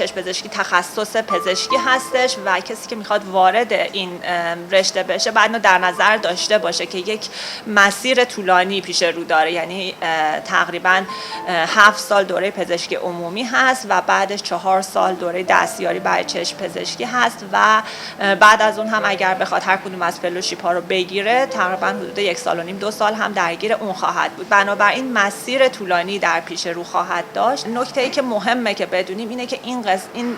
چشم پزشکی تخصص پزشکی هستش و کسی که میخواد وارد این رشته بشه باید در نظر داشته باشه که یک مسیر طولانی پیش رو داره، یعنی تقریبا 7 سال دوره پزشکی عمومی هست و بعدش 4 سال دوره دستیاری برای چشم پزشکی هست و بعد از اون هم اگر بخواد هر کدوم از فلوشیپ ها رو بگیره تقریبا حدود 1 سال و نیم 2 سال هم درگیر اون خواهد بود. بنابراین مسیر طولانی در پیش رو خواهد داشت. نکته ای که مهمه که بدونیم اینه که این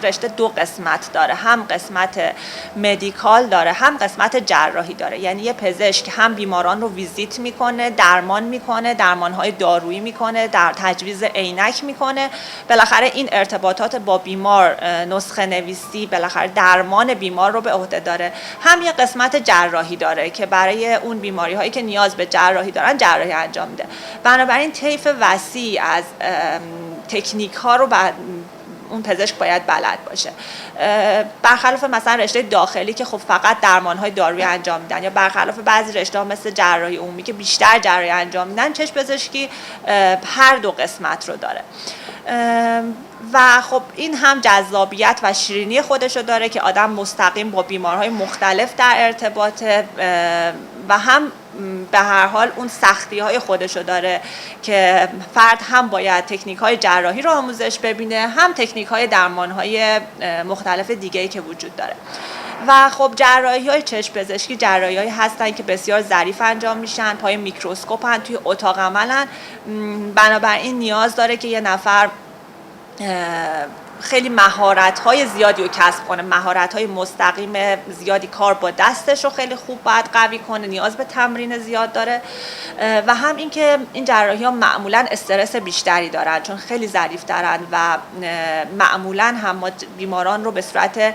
رشته 2 قسمت داره، هم قسمت مدیکال داره هم قسمت جراحی داره. یعنی یه پزشک هم بیماران رو ویزیت میکنه، درمان میکنه، درمانهای دارویی میکنه، در تجویز عینک میکنه، بالاخره این ارتباطات با بیمار، نسخه نویسی، بالاخره درمان بیمار رو به عهده داره. هم یه قسمت جراحی داره که برای اون بیماری هایی که نیاز به جراحی دارن جراحی انجام میده. بنابراین طیف وسیع از تکنیک ها رو اون پزشک باید بلد باشه. برخلاف مثلا رشته داخلی که خب فقط درمان‌های دارویی انجام میدن، یا برخلاف بعضی رشته‌ها مثل جراحی عمومی که بیشتر جراحی انجام میدن، چشم پزشکی هر 2 قسمت رو داره. و خب این هم جذابیت و شیرینی خودشو داره که آدم مستقیم با بیمارهای مختلف در ارتباطه و هم به هر حال اون سختی های خودشو داره که فرد هم باید تکنیک های جراحی رو آموزش ببینه، هم تکنیک های درمان های مختلف دیگه‌ای که وجود داره. و خب جراحی های چشم پزشکی جراحی هایی هستن که بسیار ظریف انجام میشن، پای میکروسکوپ هن، توی اتاق عملن. بنابراین نیاز داره که یه نفر خیلی مهارت‌های زیادی رو کسب کنه، مهارت‌های مستقیم زیادی، کار با دستش رو خیلی خوب باید قوی کنه، نیاز به تمرین زیاد داره. و هم اینکه این جراحی‌ها معمولاً استرس بیشتری دارن چون خیلی ظریف‌ترن و معمولاً هم ما بیماران رو به صورت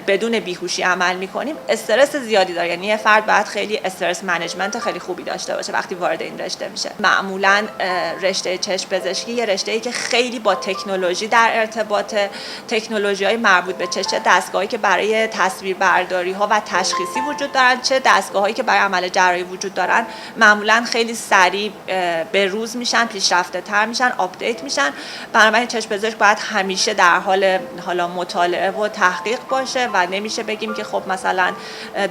بدون بیهوشی عمل می‌کنیم، استرس زیادی داره. یعنی یه فرد باید خیلی استرس منیجمنت خیلی خوبی داشته باشه وقتی وارد این رشته میشه. معمولاً رشته چشم پزشکی یه رشته‌ای که خیلی با تکنولوژی در ارتباط، تکنولوژی‌های مربوط به چه دستگاهی که برای تصویربرداری‌ها و تشخیصی وجود دارن، چه دستگاهایی که برای عمل جراحی وجود دارن، معمولاً خیلی سریع به روز میشن، پیشرفته‌تر میشن، آپدیت میشن. بنابراین چشم پزشک باید همیشه در حال مطالعه و تحقیق باشه و نمیشه بگیم که خب مثلا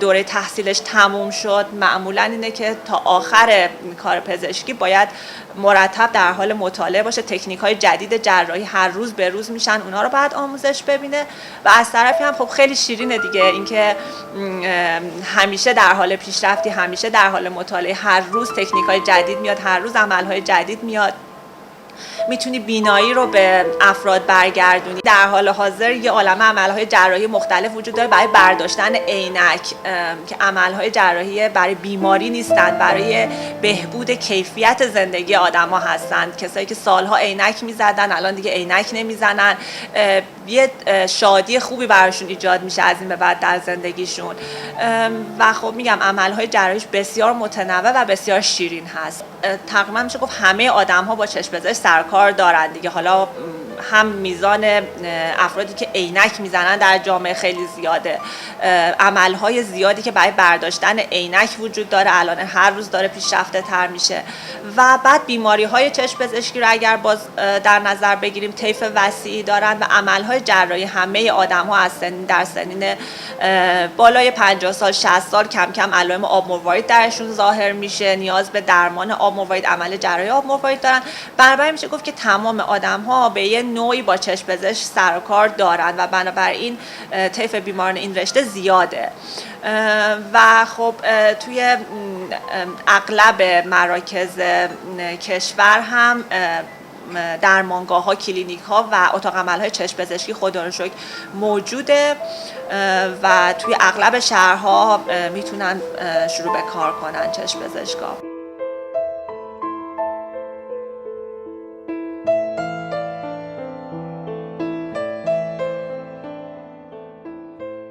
دوره تحصیلش تموم شد. معمولاً اینه که تا آخر کار پزشکی باید مرتب در حال مطالعه باشه، تکنیک‌های جدید جراحی هر روز به روز میشن، اونا رو بعد آموزش ببینه. و از طرفی هم خب خیلی شیرینه دیگه اینکه همیشه در حال پیشرفتی، همیشه در حال مطالعه، هر روز تکنیک‌های جدید میاد، هر روز عمل‌های جدید میاد، میتونی بینایی رو به افراد برگردونی. در حال حاضر یه عالمه عمل‌های جراحی مختلف وجود داره برای برداشتن عینک که عمل‌های جراحی برای بیماری نیستن، برای بهبود کیفیت زندگی آدم‌ها هستند. کسایی که سالها عینک می‌زدن الان دیگه عینک نمی‌زنن، یه شادی خوبی براشون ایجاد میشه از این به بعد در زندگیشون. و خب میگم عمل‌های جراحیش بسیار متنوع و بسیار شیرین هست. تقریبا میشه گفت همه آدم‌ها با چشم پزشک سرکار دارن دیگه. حالا هم میزان افرادی که عینک میزنن در جامعه خیلی زیاده، عملهای زیادی که برای برداشتن عینک وجود داره الان هر روز داره پیشرفته تر میشه. و بعد بیماری های چشم پزشکی رو اگر باز در نظر بگیریم طیف وسیعی دارن و عملهای جراحی همه آدم ها از در سنین بالای 50 سال 60 سال کم کم علائم آب مروارید درشون ظاهر میشه، نیاز به درمان آب مروارید، عمل جراحی آب مروارید دارن. بنابراین میشه گفت که تمام آدم ها به یه نوعی با چشم پزشک سر و کار دارن و بنابراین طیف بیماران این رشته زیاده. و خب توی اغلب مراکز کشور هم درمانگاه ها، کلینیک ها و اتاق عمل های چشم پزشکی خدا رو شکر موجوده و توی اغلب شهرها میتونن شروع به کار کنن چشم پزشکا.